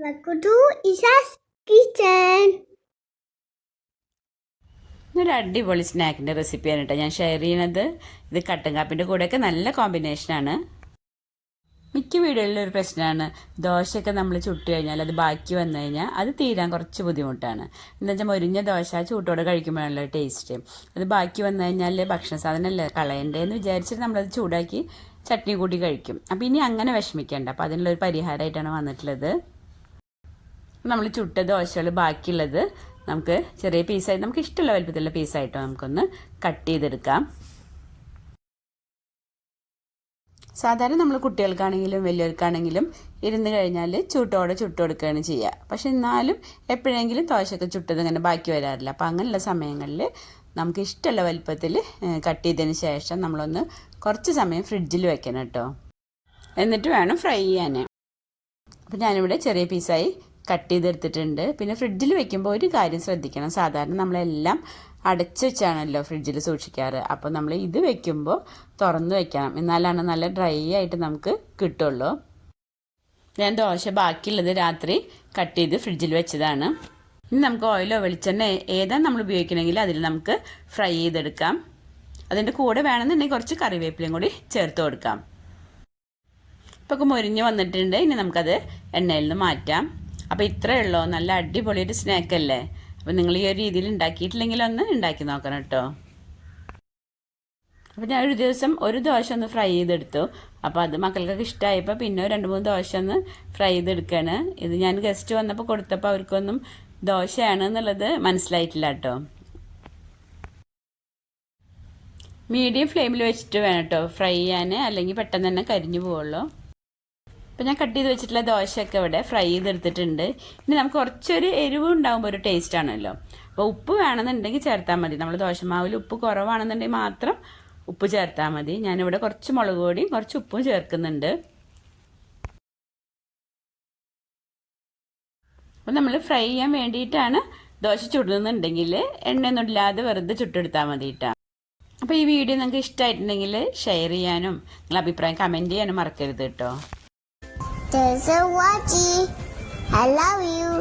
Welcome to Isha's Kitchen. ഒരു അടിപൊളി സ്നാക്കിൻ്റെ റെസിപ്പിയാണ് കേട്ടോ ഞാൻ ഷെയർ ചെയ്യണത്. ഇത് കട്ടൻ കാപ്പിൻ്റെ കൂടെയൊക്കെ നല്ല കോമ്പിനേഷനാണ്. മിക്ക വീടുകളിലൊരു പ്രശ്നമാണ്, ദോശയൊക്കെ നമ്മൾ ചുട്ട് കഴിഞ്ഞാൽ അത് ബാക്കി വന്നു കഴിഞ്ഞാൽ അത് തീരാൻ കുറച്ച് ബുദ്ധിമുട്ടാണ്. എന്താ വെച്ചാൽ മൊരിഞ്ഞ ദോശ ചൂട്ടോടെ കഴിക്കുമ്പോഴാണല്ലോ ടേസ്റ്റ്. അത് ബാക്കി വന്നു കഴിഞ്ഞാൽ ഭക്ഷണ സാധനമല്ലേ കളയണ്ടേന്ന് വിചാരിച്ചിട്ട് നമ്മളത് ചൂടാക്കി ചട്നി കൂട്ടി കഴിക്കും. അപ്പോൾ ഇനി അങ്ങനെ വിഷമിക്കേണ്ട. അപ്പോൾ അതിനുള്ളൊരു പരിഹാരമായിട്ടാണ് വന്നിട്ടുള്ളത്. നമ്മൾ ചുട്ട ദോശകൾ ബാക്കിയുള്ളത് നമുക്ക് ചെറിയ പീസായി നമുക്ക് ഇഷ്ടമുള്ള വലുപ്പത്തിലുള്ള പീസായിട്ടോ നമുക്കൊന്ന് കട്ട് ചെയ്തെടുക്കാം. സാധാരണ നമ്മൾ കുട്ടികൾക്കാണെങ്കിലും വലിയവർക്കാണെങ്കിലും ഇരുന്ന് കഴിഞ്ഞാൽ ചൂട്ടോടെ ചുട്ട് കൊടുക്കുകയാണ് ചെയ്യുക. പക്ഷെ എന്നാലും എപ്പോഴെങ്കിലും ദോശയൊക്കെ ചുട്ടത് ഇങ്ങനെ ബാക്കി വരാറില്ല. അപ്പോൾ അങ്ങനെയുള്ള സമയങ്ങളിൽ നമുക്ക് ഇഷ്ടമുള്ള വലുപ്പത്തിൽ കട്ട് ചെയ്തതിന് ശേഷം നമ്മളൊന്ന് കുറച്ച് സമയം ഫ്രിഡ്ജിൽ വെക്കണം കേട്ടോ. എന്നിട്ട് വേണം ഫ്രൈ ചെയ്യാൻ. അപ്പോൾ ഞാനിവിടെ ചെറിയ പീസായി കട്ട് ചെയ്തെടുത്തിട്ടുണ്ട്. പിന്നെ ഫ്രിഡ്ജിൽ വെക്കുമ്പോൾ ഒരു കാര്യം ശ്രദ്ധിക്കണം, സാധാരണ നമ്മളെല്ലാം അടച്ചു വെച്ചാണല്ലോ ഫ്രിഡ്ജിൽ സൂക്ഷിക്കാറ്. അപ്പോൾ നമ്മൾ ഇത് വെക്കുമ്പോൾ തുറന്ന് വെക്കണം, എന്നാലാണ് നല്ല ഡ്രൈ ആയിട്ട് നമുക്ക് കിട്ടുള്ളൂ. ഞാൻ ദോശ ബാക്കിയുള്ളത് രാത്രി കട്ട് ചെയ്ത് ഫ്രിഡ്ജിൽ വെച്ചതാണ്. ഇനി നമുക്ക് ഓയിലോ വെളിച്ചെണ്ണ ഏതാണ് നമ്മൾ ഉപയോഗിക്കണമെങ്കിൽ അതിൽ നമുക്ക് ഫ്രൈ ചെയ്തെടുക്കാം. അതിൻ്റെ കൂടെ വേണമെന്നുണ്ടെങ്കിൽ കുറച്ച് കറിവേപ്പിലയും കൂടി ചേർത്ത് കൊടുക്കാം. ഇപ്പോൾ മൊരിഞ്ഞ് വന്നിട്ടുണ്ട്. ഇനി നമുക്കത് എണ്ണയിൽ നിന്ന് മാറ്റാം. അപ്പോൾ ഇത്രയേ ഉള്ളൂ, നല്ല അടിപൊളി ഒരു സ്നാക്കല്ലേ. അപ്പോൾ നിങ്ങൾ ഈ ഒരു രീതിയിൽ ഉണ്ടാക്കിയിട്ടില്ലെങ്കിൽ ഒന്ന് ഉണ്ടാക്കി നോക്കണം കേട്ടോ. അപ്പോൾ ഞാൻ ഒരു ദിവസം ഒരു ദോശ ഒന്ന് ഫ്രൈ ചെയ്തെടുത്തു. അപ്പോൾ അത് മക്കൾക്കൊക്കെ ഇഷ്ടമായപ്പോൾ പിന്നെ 2-3 ദോശ ഒന്ന് ഫ്രൈ ചെയ്തെടുക്കുകയാണ്. ഇത് ഞാൻ ഗസ്റ്റ് വന്നപ്പോൾ കൊടുത്തപ്പോൾ അവർക്കൊന്നും ദോശയാണ് എന്നുള്ളത് മനസ്സിലായിട്ടില്ല കേട്ടോ. മീഡിയം ഫ്ലെയിമിൽ വെച്ചിട്ട് വേണം കേട്ടോ ഫ്രൈ ചെയ്യാൻ, അല്ലെങ്കിൽ പെട്ടെന്ന് തന്നെ കരിഞ്ഞു പോവുള്ളൂ. അപ്പോൾ ഞാൻ കട്ട് ചെയ്ത് വെച്ചിട്ടുള്ള ദോശയൊക്കെ ഇവിടെ ഫ്രൈ ചെയ്തെടുത്തിട്ടുണ്ട്. ഇനി നമുക്ക് കുറച്ചൊരു എരിവ് ഉണ്ടാകുമ്പോൾ ഒരു ടേസ്റ്റ് ആണല്ലോ. അപ്പോൾ ഉപ്പ് വേണമെന്നുണ്ടെങ്കിൽ ചേർത്താൽ മതി. നമ്മൾ ദോശമാവിൽ ഉപ്പ് കുറവാണെന്നുണ്ടെങ്കിൽ മാത്രം ഉപ്പ് ചേർത്താൽ മതി. ഞാനിവിടെ കുറച്ച് മുളക് പൊടിയും കുറച്ച് ഉപ്പും ചേർക്കുന്നുണ്ട്. അപ്പോൾ നമ്മൾ ഫ്രൈ ചെയ്യാൻ വേണ്ടിയിട്ടാണ് ദോശ ചുടുന്നുണ്ടെങ്കിൽ എണ്ണയൊന്നും ഇല്ലാതെ വെറുതെ ചുട്ടെടുത്താൽ മതി കേട്ടോ. അപ്പോൾ ഈ വീഡിയോ നിങ്ങൾക്ക് ഇഷ്ടമായിട്ടുണ്ടെങ്കിൽ ഷെയർ ചെയ്യാനും നിങ്ങളുടെ അഭിപ്രായം കമൻറ്റ് ചെയ്യാനും മറക്കരുത് കേട്ടോ. Thanks for watching. I love you.